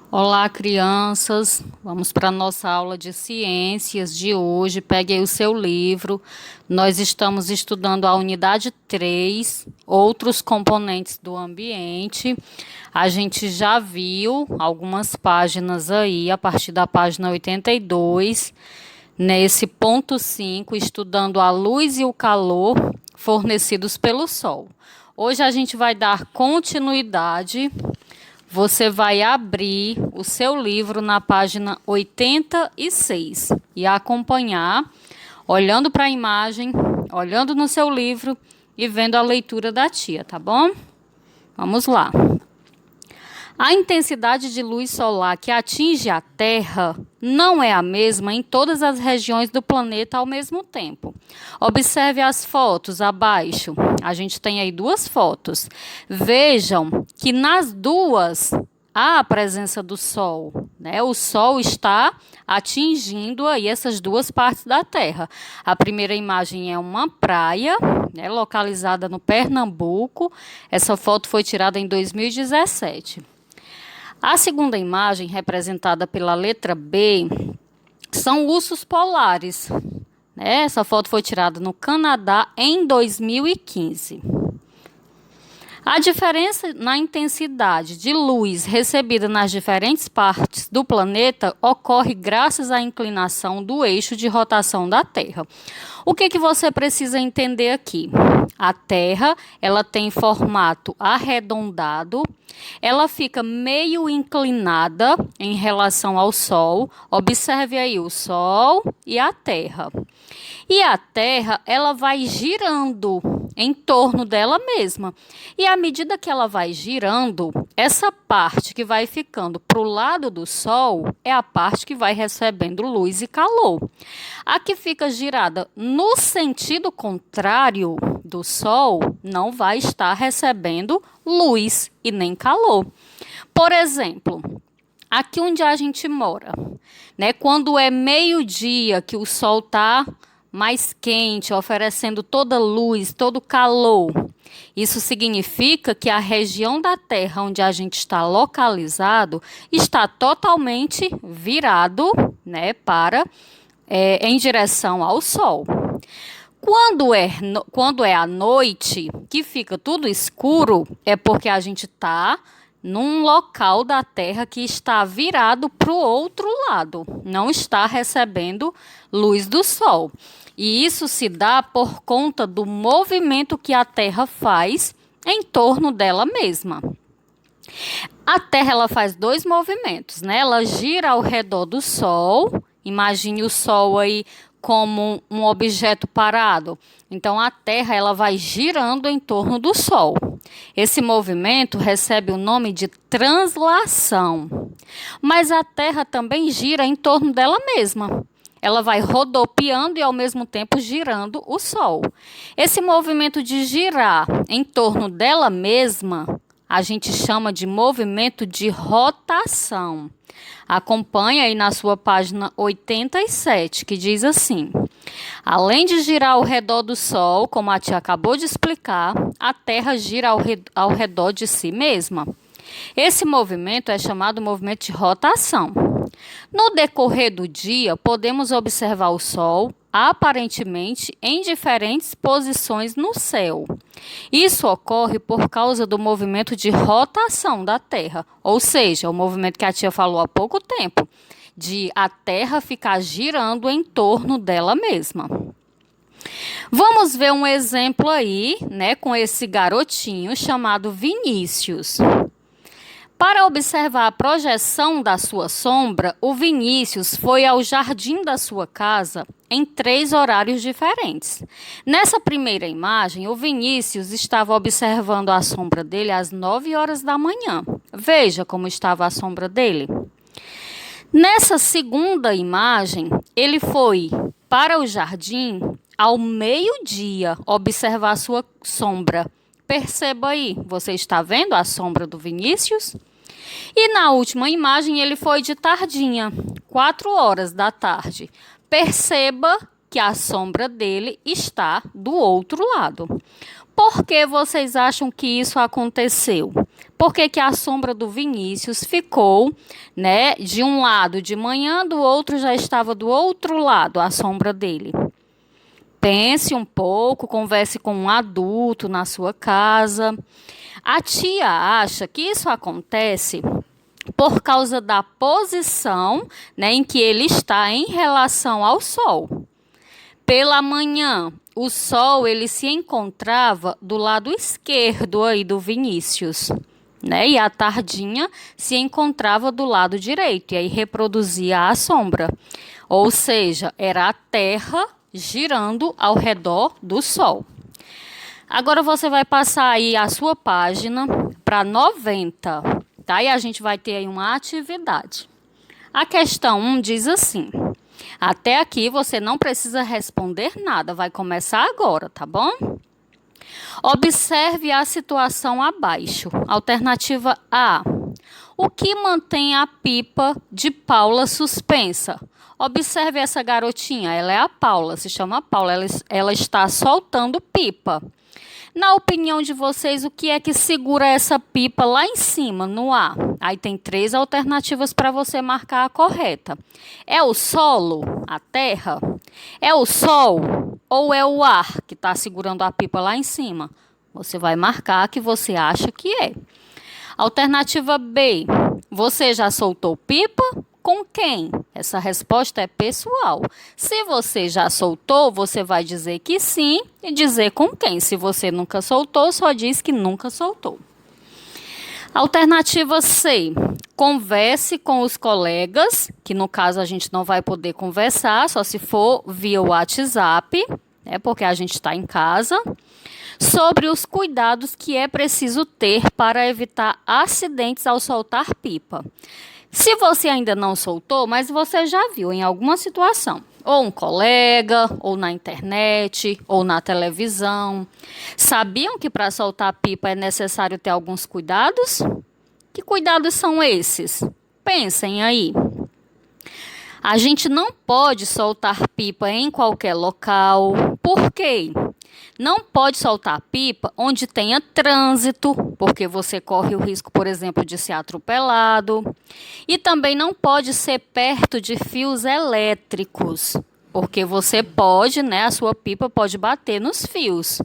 Olá, crianças. Vamos para a nossa aula de ciências de hoje. Pegue aí o seu livro. Nós estamos estudando a unidade 3, outros componentes do ambiente. A gente já viu algumas páginas aí, a partir da página 82, nesse ponto 5, estudando a luz e o calor fornecidos pelo Sol. Hoje a gente vai dar continuidade. Você vai abrir o seu livro na página 86 e acompanhar, olhando para a imagem, olhando no seu livro e vendo a leitura da tia, tá bom? Vamos lá. A intensidade de luz solar que atinge a Terra não é a mesma em todas as regiões do planeta ao mesmo tempo. Observe as fotos abaixo. A gente tem aí duas fotos. Vejam que nas duas há a presença do Sol, né? O Sol está atingindo aí essas duas partes da Terra. A primeira imagem é uma praia, né, localizada no Pernambuco. Essa foto foi tirada em 2017. A segunda imagem, representada pela letra B, são ursos polares. Essa foto foi tirada no Canadá em 2015. A diferença na intensidade de luz recebida nas diferentes partes do planeta ocorre graças à inclinação do eixo de rotação da Terra. O que você precisa entender aqui? A Terra, ela tem formato arredondado, ela fica meio inclinada em relação ao Sol. Observe aí o Sol e a Terra. E a Terra, ela vai girando em torno dela mesma. E à medida que ela vai girando, essa parte que vai ficando para o lado do Sol é a parte que vai recebendo luz e calor. A que fica girada no sentido contrário do Sol não vai estar recebendo luz e nem calor. Por exemplo, aqui onde a gente mora, né, quando é meio-dia que o Sol está mais quente, oferecendo toda luz, todo calor. Isso significa que a região da Terra onde a gente está localizado está totalmente virado, né, em direção ao Sol. Quando é à noite, que fica tudo escuro, é porque a gente está num local da Terra que está virado para o outro lado, não está recebendo luz do Sol. E isso se dá por conta do movimento que a Terra faz em torno dela mesma. A Terra, ela faz dois movimentos, né? Ela gira ao redor do Sol. Imagine o Sol aí como um objeto parado. Então, a Terra, ela vai girando em torno do Sol. Esse movimento recebe o nome de translação. Mas a Terra também gira em torno dela mesma. Ela vai rodopiando e, ao mesmo tempo, girando o Sol. Esse movimento de girar em torno dela mesma, a gente chama de movimento de rotação. Acompanhe aí na sua página 87, que diz assim: além de girar ao redor do Sol, como a tia acabou de explicar, a Terra gira ao redor de si mesma. Esse movimento é chamado movimento de rotação. No decorrer do dia, podemos observar o Sol aparentemente em diferentes posições no céu. Isso ocorre por causa do movimento de rotação da Terra, ou seja, o movimento que a tia falou há pouco tempo, de a Terra ficar girando em torno dela mesma. Vamos ver um exemplo aí, né, com esse garotinho chamado Vinícius. Para observar a projeção da sua sombra, o Vinícius foi ao jardim da sua casa em 3 horários diferentes. Nessa primeira imagem, o Vinícius estava observando a sombra dele às 9 horas da manhã. Veja como estava a sombra dele. Nessa segunda imagem, ele foi para o jardim ao meio-dia observar a sua sombra. Perceba aí, você está vendo a sombra do Vinícius? E na última imagem ele foi de tardinha, 4 horas da tarde. Perceba que a sombra dele está do outro lado. Por que vocês acham que isso aconteceu? Por que que a sombra do Vinícius ficou, né, de um lado de manhã, do outro já estava do outro lado, a sombra dele? Pense um pouco, converse com um adulto na sua casa. A tia acha que isso acontece por causa da posição, né, em que ele está em relação ao sol. Pela manhã, o sol ele se encontrava do lado esquerdo aí do Vinícius, né? E a tardinha se encontrava do lado direito, e aí reproduzia a sombra. Ou seja, era a Terra girando ao redor do Sol. Agora você vai passar aí a sua página para 90, tá? E a gente vai ter aí uma atividade. A questão 1 diz assim: até aqui você não precisa responder nada, vai começar agora, tá bom? Observe a situação abaixo. Alternativa A. O que mantém a pipa de Paula suspensa? Observe essa garotinha, ela é a Paula, se chama Paula, ela está soltando pipa. Na opinião de vocês, o que é que segura essa pipa lá em cima, no ar? Aí tem 3 alternativas para você marcar a correta. É o solo, a terra? É o sol ou é o ar que está segurando a pipa lá em cima? Você vai marcar a que você acha que é. Alternativa B. Você já soltou pipa? Com quem? Essa resposta é pessoal. Se você já soltou, você vai dizer que sim e dizer com quem. Se você nunca soltou, só diz que nunca soltou. Alternativa C. Converse com os colegas, que no caso a gente não vai poder conversar, só se for via WhatsApp, né, porque a gente está em casa, sobre os cuidados que é preciso ter para evitar acidentes ao soltar pipa. Se você ainda não soltou, mas você já viu em alguma situação, ou um colega, ou na internet, ou na televisão, sabiam que para soltar pipa é necessário ter alguns cuidados? Que cuidados são esses? Pensem aí. A gente não pode soltar pipa em qualquer local. Por quê? Não pode soltar pipa onde tenha trânsito, porque você corre o risco, por exemplo, de ser atropelado. E também não pode ser perto de fios elétricos, porque você pode, né, a sua pipa pode bater nos fios.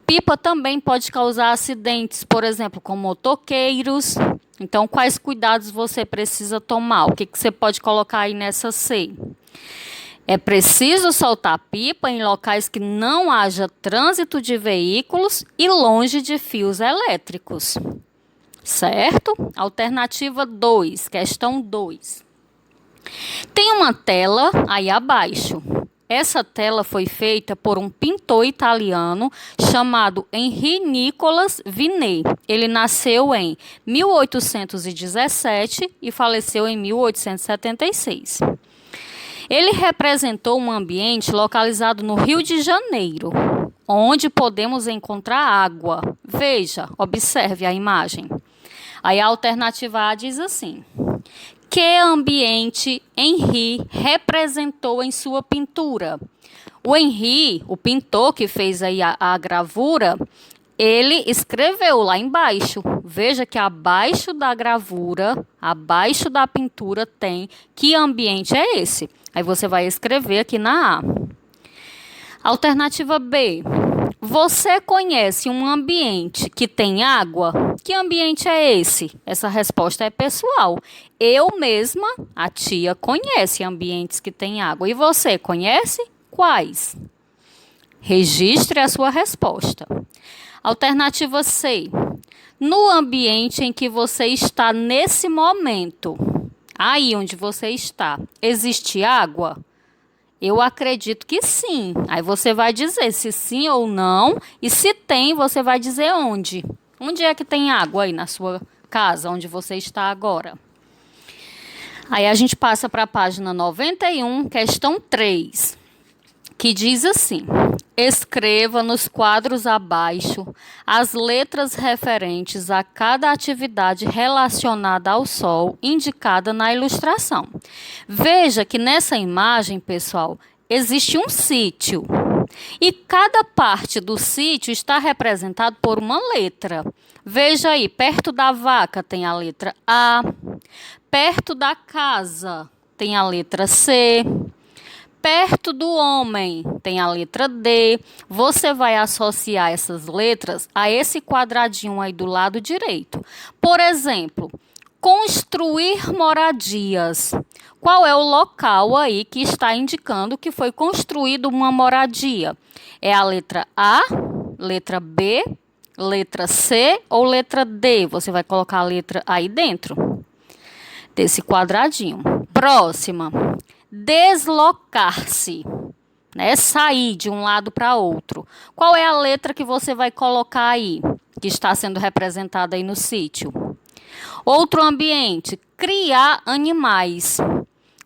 Pipa também pode causar acidentes, por exemplo, com motoqueiros. Então, quais cuidados você precisa tomar? O que você pode colocar aí nessa C? É preciso soltar pipa em locais que não haja trânsito de veículos e longe de fios elétricos. Certo? Alternativa 2, questão 2. Tem uma tela aí abaixo. Essa tela foi feita por um pintor italiano chamado Henri Nicolas Vinet. Ele nasceu em 1817 e faleceu em 1876. Ele representou um ambiente localizado no Rio de Janeiro, onde podemos encontrar água. Veja, observe a imagem. Aí a alternativa A diz assim: que ambiente Henri representou em sua pintura? O Henri, o pintor que fez aí a gravura, ele escreveu lá embaixo. Veja que abaixo da gravura, abaixo da pintura tem que ambiente é esse. Aí você vai escrever aqui na A. Alternativa B. Você conhece um ambiente que tem água? Que ambiente é esse? Essa resposta é pessoal. Eu mesma, a tia, conhece ambientes que têm água. E você conhece? Quais? Registre a sua resposta. Alternativa C. No ambiente em que você está nesse momento, aí onde você está, existe água? Eu acredito que sim. Aí você vai dizer se sim ou não. E se tem, você vai dizer onde. Onde é que tem água aí na sua casa, onde você está agora? Aí a gente passa para a página 91, questão 3, que diz assim: escreva nos quadros abaixo as letras referentes a cada atividade relacionada ao sol indicada na ilustração. Veja que nessa imagem, pessoal, existe um sítio. E cada parte do sítio está representado por uma letra. Veja aí, perto da vaca tem a letra A, perto da casa tem a letra C, perto do homem tem a letra D. Você vai associar essas letras a esse quadradinho aí do lado direito. Por exemplo, construir moradias. Qual é o local aí que está indicando que foi construída uma moradia? É a letra A, letra B, letra C ou letra D? Você vai colocar a letra aí dentro desse quadradinho. Próxima. Deslocar-se, né? Sair de um lado para outro. Qual é a letra que você vai colocar aí, que está sendo representada aí no sítio? Outro ambiente, criar animais.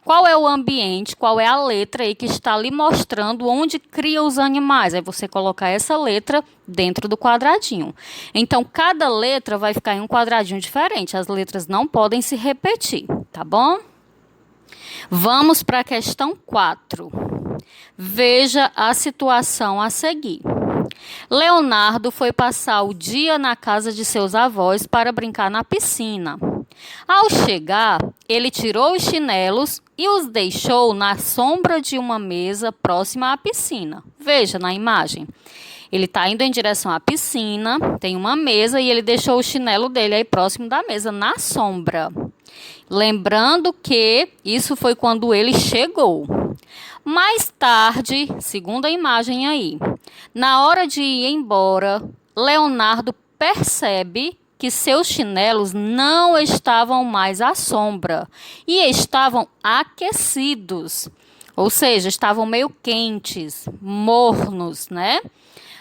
Qual é o ambiente, qual é a letra aí que está lhe mostrando onde cria os animais? Aí você colocar essa letra dentro do quadradinho. Então, cada letra vai ficar em um quadradinho diferente. As letras não podem se repetir, tá bom? Vamos para a questão 4. Veja a situação a seguir. Leonardo foi passar o dia na casa de seus avós para brincar na piscina. Ao chegar, ele tirou os chinelos e os deixou na sombra de uma mesa próxima à piscina. Veja na imagem. Ele está indo em direção à piscina, tem uma mesa e ele deixou o chinelo dele aí próximo da mesa, na sombra. Lembrando que isso foi quando ele chegou. Mais tarde, segundo a imagem aí, na hora de ir embora, Leonardo percebe que seus chinelos não estavam mais à sombra e estavam aquecidos, ou seja, estavam meio quentes, mornos, né?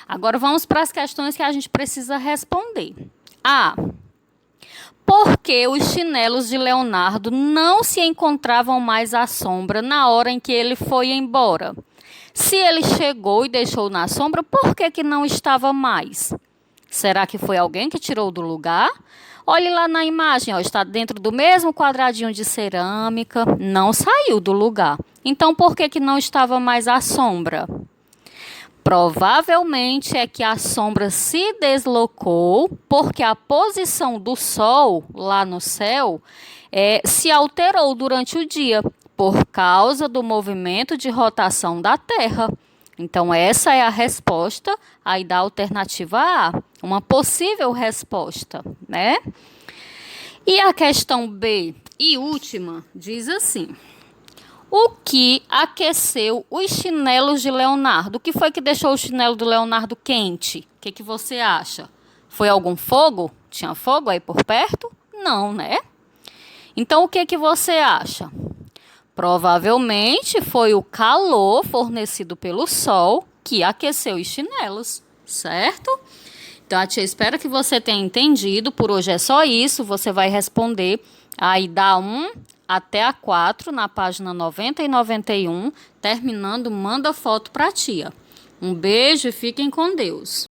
Agora vamos para as questões que a gente precisa responder. A. Por que os chinelos de Leonardo não se encontravam mais à sombra na hora em que ele foi embora? Se ele chegou e deixou na sombra, por que não estava mais? Será que foi alguém que tirou do lugar? Olhe lá na imagem, ó, está dentro do mesmo quadradinho de cerâmica, não saiu do lugar. Então, por que não estava mais à sombra? Provavelmente é que a sombra se deslocou porque a posição do Sol lá no céu se alterou durante o dia por causa do movimento de rotação da Terra. Então, essa é a resposta aí da alternativa A, uma possível resposta, né? E a questão B e última diz assim: o que aqueceu os chinelos de Leonardo? O que foi que deixou o chinelo do Leonardo quente? O que você acha? Foi algum fogo? Tinha fogo aí por perto? Não, né? Então, o que você acha? Provavelmente foi o calor fornecido pelo sol que aqueceu os chinelos, certo? Então, a tia espera que você tenha entendido. Por hoje é só isso. Você vai responder aí da 1 até a 4 na página 90 e 91. Terminando, manda foto para a tia. Um beijo e fiquem com Deus.